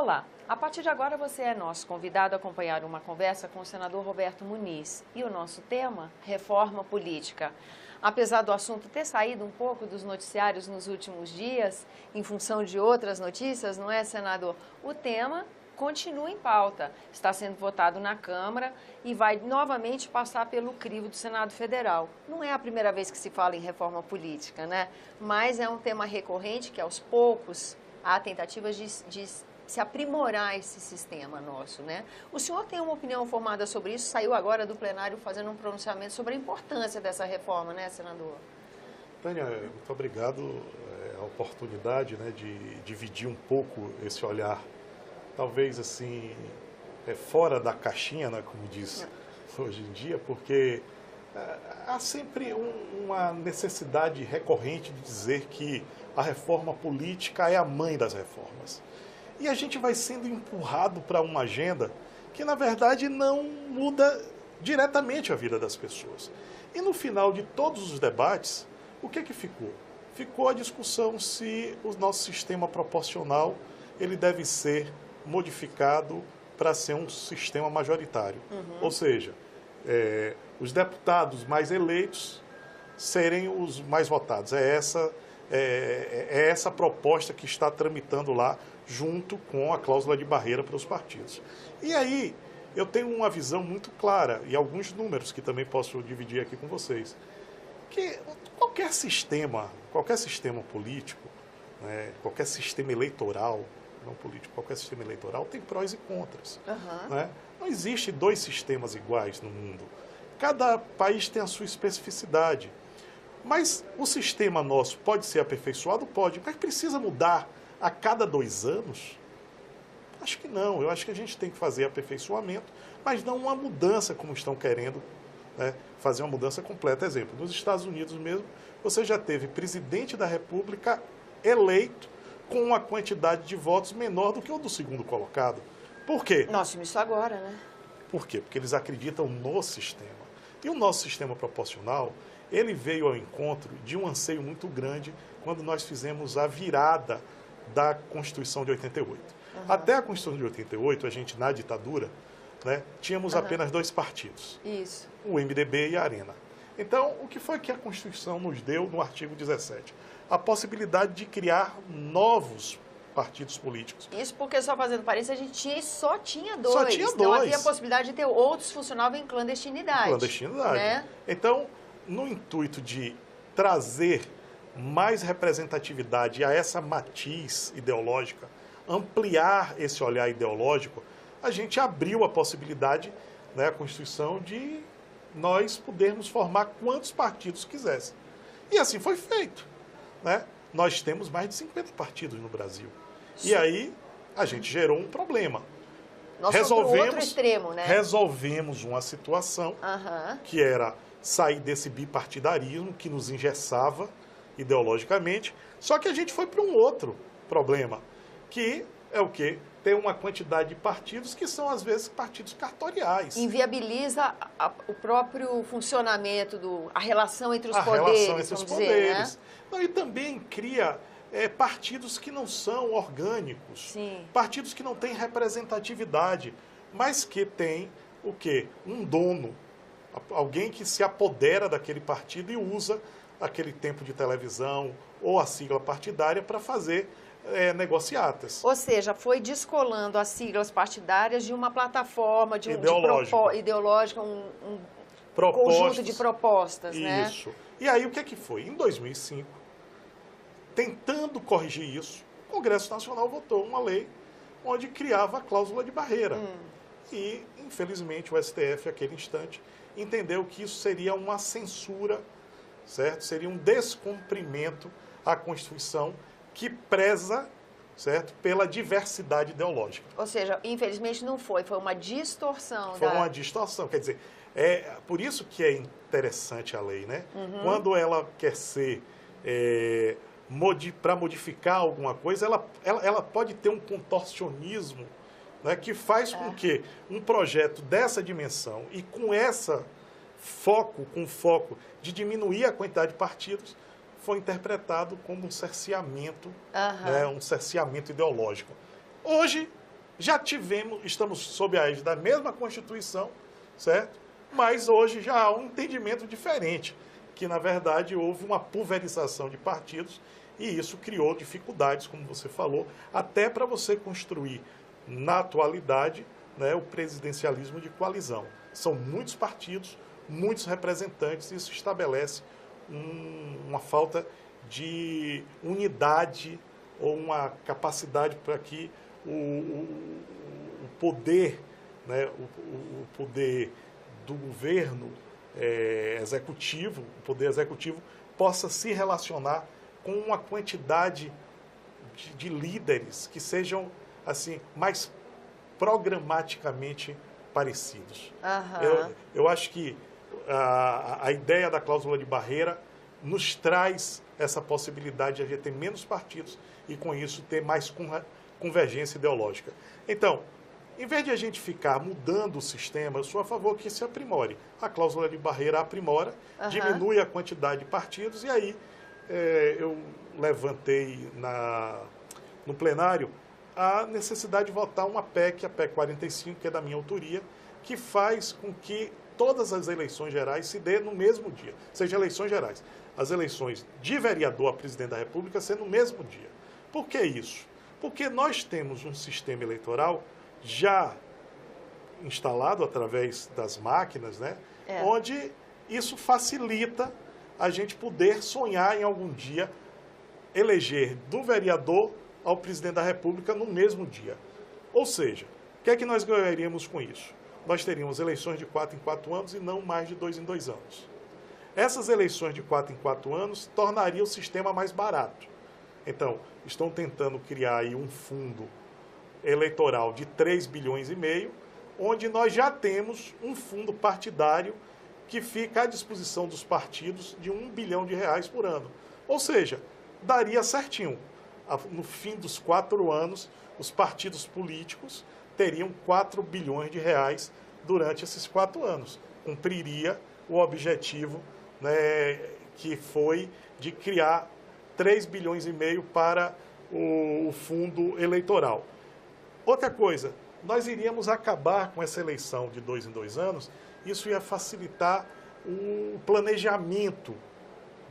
Olá, a partir de agora você é nosso convidado a acompanhar uma conversa com o senador Roberto Muniz. E o nosso tema, reforma política. Apesar do assunto ter saído um pouco dos noticiários nos últimos dias, em função de outras notícias, não é, senador? O tema continua em pauta, está sendo votado na Câmara e vai novamente passar pelo crivo do Senado Federal. Não é a primeira vez que se fala em reforma política, né? Mas é um tema recorrente que, aos poucos, há tentativas de se aprimorar esse sistema nosso, né? O senhor tem uma opinião formada sobre isso? Saiu agora do plenário fazendo um pronunciamento sobre a importância dessa reforma, né, senador? Tânia, muito obrigado. A oportunidade, né, de dividir um pouco esse olhar, talvez assim, fora da caixinha, né, como diz hoje em dia, porque há sempre uma necessidade recorrente de dizer que a reforma política é a mãe das reformas. E a gente vai sendo empurrado para uma agenda que, na verdade, não muda diretamente a vida das pessoas. E no final de todos os debates, o que ficou? Ficou a discussão se o nosso sistema proporcional ele deve ser modificado para ser um sistema majoritário. Ou seja, os deputados mais eleitos serem os mais votados. É essa proposta que está tramitando lá, junto com a cláusula de barreira para os partidos. E aí, eu tenho uma visão muito clara, e alguns números que também posso dividir aqui com vocês, que qualquer sistema político, né, qualquer sistema eleitoral, não político, qualquer sistema eleitoral tem prós e contras. Né? Não existe dois sistemas iguais no mundo. Cada país tem a sua especificidade. Mas o sistema nosso pode ser aperfeiçoado? Pode, mas precisa mudar a cada 2 anos? Acho que não. Eu acho que a gente tem que fazer aperfeiçoamento, mas não uma mudança como estão querendo, né, fazer uma mudança completa. Exemplo, nos Estados Unidos mesmo, você já teve presidente da República eleito com uma quantidade de votos menor do que o do segundo colocado. Por quê? Nós vimos isso agora, né? Por quê? Porque eles acreditam no sistema. E o nosso sistema proporcional, ele veio ao encontro de um anseio muito grande quando nós fizemos a virada da Constituição de 88. Até a Constituição de 88, a gente, na ditadura, né, tínhamos apenas 2 partidos. Isso. O MDB e a Arena. Então, o que foi que a Constituição nos deu no artigo 17? A possibilidade de criar novos partidos políticos. Isso porque, só fazendo parênteses, a gente só tinha 2. Só tinha 2. Não havia a possibilidade de ter outros funcionavam em clandestinidade. Clandestinidade. Né? Então, no intuito de trazer mais representatividade a essa matiz ideológica, ampliar esse olhar ideológico, a gente abriu a possibilidade, né, a Constituição, de nós podermos formar quantos partidos quisessem. E assim foi feito. Né? Nós temos mais de 50 partidos no Brasil. Sim. E aí a gente gerou um problema. Nós resolvemos outro extremo, né? Resolvemos uma situação que era sair desse bipartidarismo que nos engessava ideologicamente, só que a gente foi para um outro problema, que é o quê? Tem uma quantidade de partidos que são, às vezes, partidos cartoriais. Inviabiliza o próprio funcionamento, a relação entre os poderes, relação entre os poderes. Dizer, né? Não, e também cria partidos que não são orgânicos, Sim. Partidos que não têm representatividade, mas que têm o quê? Um dono, alguém que se apodera daquele partido e usa aquele tempo de televisão ou a sigla partidária para fazer negociatas. Ou seja, foi descolando as siglas partidárias de uma plataforma ideológica, um conjunto de propostas. Isso. Né? E aí o que foi? Em 2005, tentando corrigir isso, o Congresso Nacional votou uma lei onde criava a cláusula de barreira. E, infelizmente, o STF, naquele instante, entendeu que isso seria uma censura, certo? Seria um descumprimento à Constituição que preza, certo, pela diversidade ideológica. Ou seja, infelizmente não foi uma distorção. Foi uma distorção, quer dizer, por isso que é interessante a lei, né? Quando ela quer ser, para modificar alguma coisa, ela pode ter um contorcionismo, né, que faz com que um projeto dessa dimensão e com foco de diminuir a quantidade de partidos, foi interpretado como um cerceamento, né, um cerceamento ideológico. Hoje, já estamos sob a égide da mesma Constituição, certo? Mas hoje já há um entendimento diferente, que na verdade houve uma pulverização de partidos e isso criou dificuldades, como você falou, até para você construir na atualidade, né, o presidencialismo de coalizão. São muitos partidos, muitos representantes, isso estabelece uma falta de unidade ou uma capacidade para que o poder, né, o poder do governo executivo, o poder executivo, possa se relacionar com uma quantidade de líderes que sejam assim mais programaticamente parecidos. Eu acho que a ideia da cláusula de barreira nos traz essa possibilidade de a gente ter menos partidos e, com isso, ter mais convergência ideológica. Então, em vez de a gente ficar mudando o sistema, eu sou a favor que se aprimore. A cláusula de barreira aprimora, diminui a quantidade de partidos, e aí eu levantei no plenário a necessidade de votar uma PEC, a PEC 45, que é da minha autoria, que faz com que todas as eleições gerais se dê no mesmo dia, sejam eleições gerais. As eleições de vereador a presidente da República ser no mesmo dia. Por que isso? Porque nós temos um sistema eleitoral já instalado através das máquinas, né? Onde isso facilita a gente poder sonhar em algum dia eleger do vereador ao presidente da República no mesmo dia. Ou seja, o que é que nós ganharíamos com isso? Nós teríamos eleições de 4 em 4 anos e não mais de 2 em 2 anos. Essas eleições de 4 em 4 anos tornariam o sistema mais barato. Então, estão tentando criar aí um fundo eleitoral de 3 bilhões e meio, onde nós já temos um fundo partidário que fica à disposição dos partidos de R$1 bilhão por ano. Ou seja, daria certinho. No fim dos 4 anos, os partidos políticos teriam 4 bilhões de reais durante esses 4 anos. Cumpriria o objetivo, né, que foi de criar 3 bilhões e meio para o fundo eleitoral. Outra coisa, nós iríamos acabar com essa eleição de 2 em 2 anos, isso ia facilitar o planejamento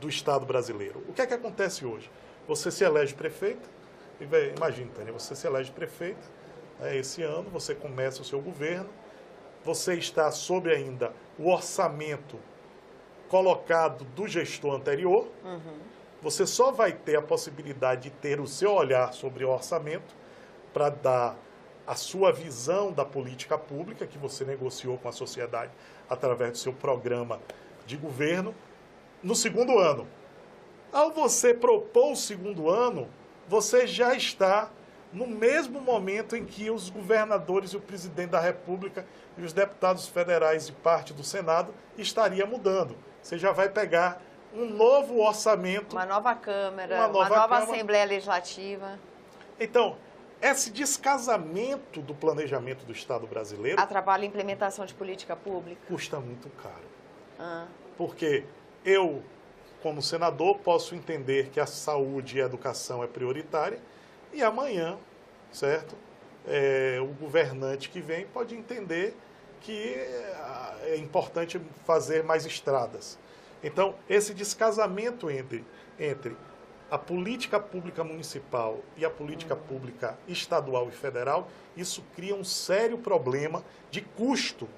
do Estado brasileiro. O que é que acontece hoje? Você se elege prefeita, imagina, Tânia, você se elege prefeita, esse ano você começa o seu governo, você está sob ainda o orçamento colocado do gestor anterior, você só vai ter a possibilidade de ter o seu olhar sobre o orçamento para dar a sua visão da política pública que você negociou com a sociedade através do seu programa de governo no segundo ano. Ao você propor o segundo ano, você já está no mesmo momento em que os governadores e o presidente da República e os deputados federais e parte do Senado estaria mudando. Você já vai pegar um novo orçamento. Uma nova Câmara, uma nova Assembleia Legislativa. Então, esse descasamento do planejamento do Estado brasileiro... atrapalha a implementação de política pública? Custa muito caro. Porque eu, como senador, posso entender que a saúde e a educação é prioritária e amanhã, certo? O governante que vem pode entender que é importante fazer mais estradas. Então, esse descasamento entre a política pública municipal e a política pública estadual e federal, isso cria um sério problema de custo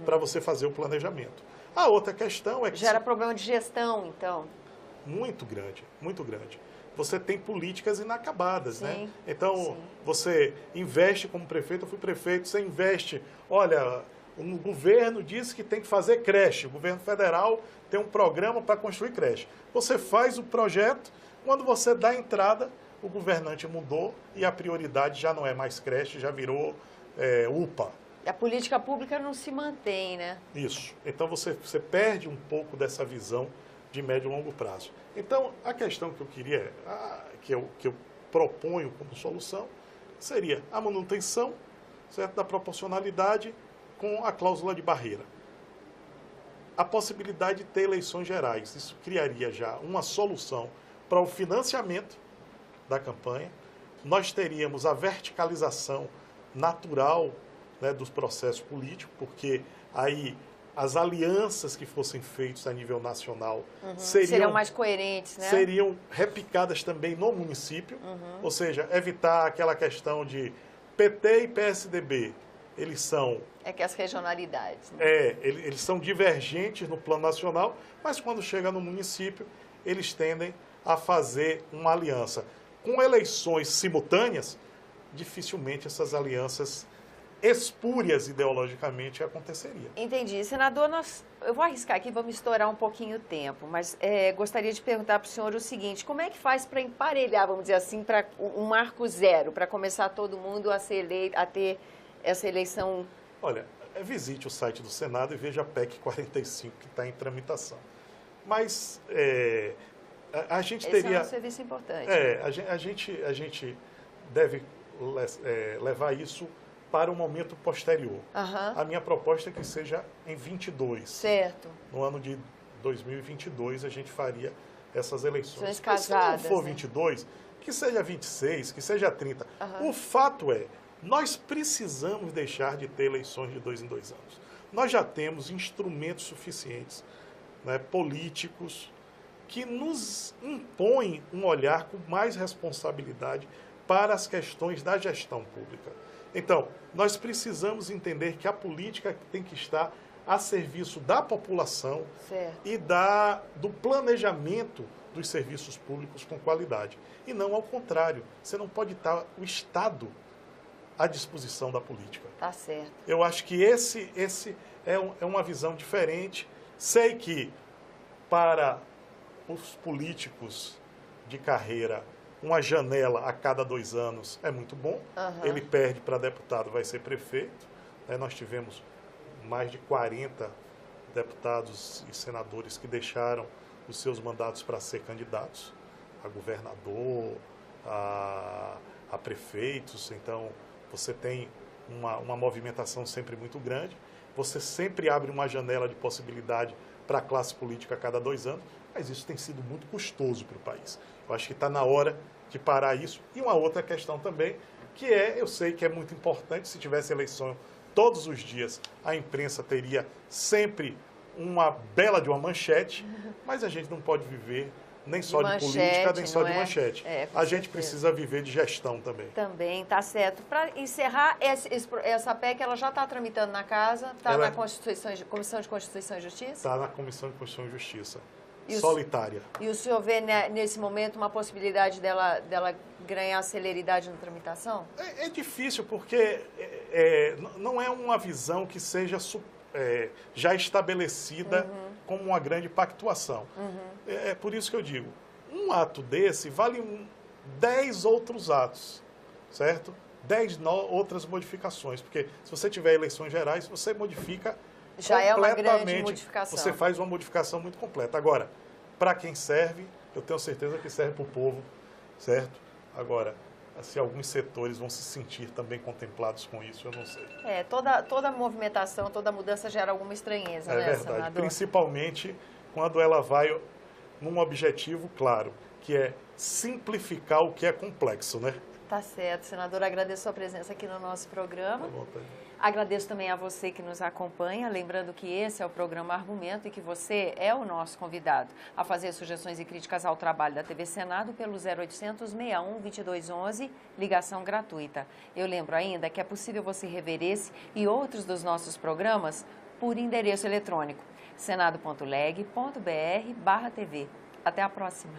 para você fazer o planejamento. A outra questão é que... gera problema de gestão, então? Muito grande, muito grande. Você tem políticas inacabadas, sim, né? Então, sim. Você investe como prefeito, eu fui prefeito, você investe... Olha, o governo disse que tem que fazer creche, o governo federal tem um programa para construir creche. Você faz o projeto, quando você dá a entrada, o governante mudou e a prioridade já não é mais creche, já virou UPA. A política pública não se mantém, né? Isso. Então, você perde um pouco dessa visão de médio e longo prazo. Então, a questão que eu queria, que eu proponho como solução, seria a manutenção, certo, da proporcionalidade com a cláusula de barreira. A possibilidade de ter eleições gerais. Isso criaria já uma solução para o financiamento da campanha. Nós teríamos a verticalização natural, né, dos processos políticos, porque aí as alianças que fossem feitas a nível nacional seriam mais coerentes, né? Seriam replicadas também no município, ou seja, evitar aquela questão de PT e PSDB, eles são... É que as regionalidades, né? Eles são divergentes no plano nacional, mas quando chega no município, eles tendem a fazer uma aliança. Com eleições simultâneas, dificilmente essas alianças espúrias ideologicamente aconteceria. Entendi. Senador, eu vou arriscar aqui, vamos estourar um pouquinho o tempo, mas gostaria de perguntar para o senhor o seguinte, como é que faz para emparelhar, vamos dizer assim, para um marco zero, para começar todo mundo a ter essa eleição? Olha, visite o site do Senado e veja a PEC 45 que está em tramitação. Mas a gente teria... Esse é um serviço importante. A gente deve levar isso para um momento posterior. A minha proposta é que seja em 22. Certo. No ano de 2022 a gente faria essas eleições. Casadas, se não for 22, que seja 26, que seja 30. O fato é, nós precisamos deixar de ter eleições de 2 em 2 anos. Nós já temos instrumentos suficientes, né, políticos, que nos impõem um olhar com mais responsabilidade para as questões da gestão pública. Então, nós precisamos entender que a política tem que estar a serviço da população e do planejamento dos serviços públicos com qualidade. E não ao contrário. Você não pode estar o Estado à disposição da política. Tá certo. Eu acho que esse é uma visão diferente. Sei que para os políticos de carreira, uma janela a cada 2 anos é muito bom. Ele perde para deputado, vai ser prefeito. Nós tivemos mais de 40 deputados e senadores que deixaram os seus mandatos para ser candidatos a governador, a prefeitos. Então, você tem uma movimentação sempre muito grande. Você sempre abre uma janela de possibilidade para a classe política a cada 2 anos, mas isso tem sido muito custoso para o país. Eu acho que está na hora de parar isso. E uma outra questão também, que eu sei que é muito importante, se tivesse eleição todos os dias, a imprensa teria sempre uma bela de uma manchete, mas a gente não pode viver nem só de política, nem só de manchete. A gente precisa viver de gestão também. Também, tá certo. Para encerrar, essa PEC, ela já está tramitando na casa? Está na Comissão de Constituição e Justiça? Está na Comissão de Constituição e Justiça. Solitária. E o senhor vê, né, nesse momento, uma possibilidade dela ganhar celeridade na tramitação? É difícil, porque não é uma visão que seja já estabelecida como uma grande pactuação. É por isso que eu digo, um ato desse vale 10 outros atos, certo? 10 outras modificações, porque se você tiver eleições gerais, você modifica já é uma grande modificação. Você faz uma modificação muito completa. Agora, para quem serve, eu tenho certeza que serve para o povo, certo? Agora, se alguns setores vão se sentir também contemplados com isso, eu não sei. Toda movimentação, toda mudança gera alguma estranheza, né, verdade, senador? Principalmente quando ela vai num objetivo claro, que é simplificar o que é complexo, né? Tá certo, senador. Agradeço a presença aqui no nosso programa. Tá bom, tá. Agradeço também a você que nos acompanha, lembrando que esse é o programa Argumento e que você é o nosso convidado a fazer sugestões e críticas ao trabalho da TV Senado pelo 0800 61 2211, ligação gratuita. Eu lembro ainda que é possível você rever esse e outros dos nossos programas por endereço eletrônico senado.leg.br/TV. Até a próxima.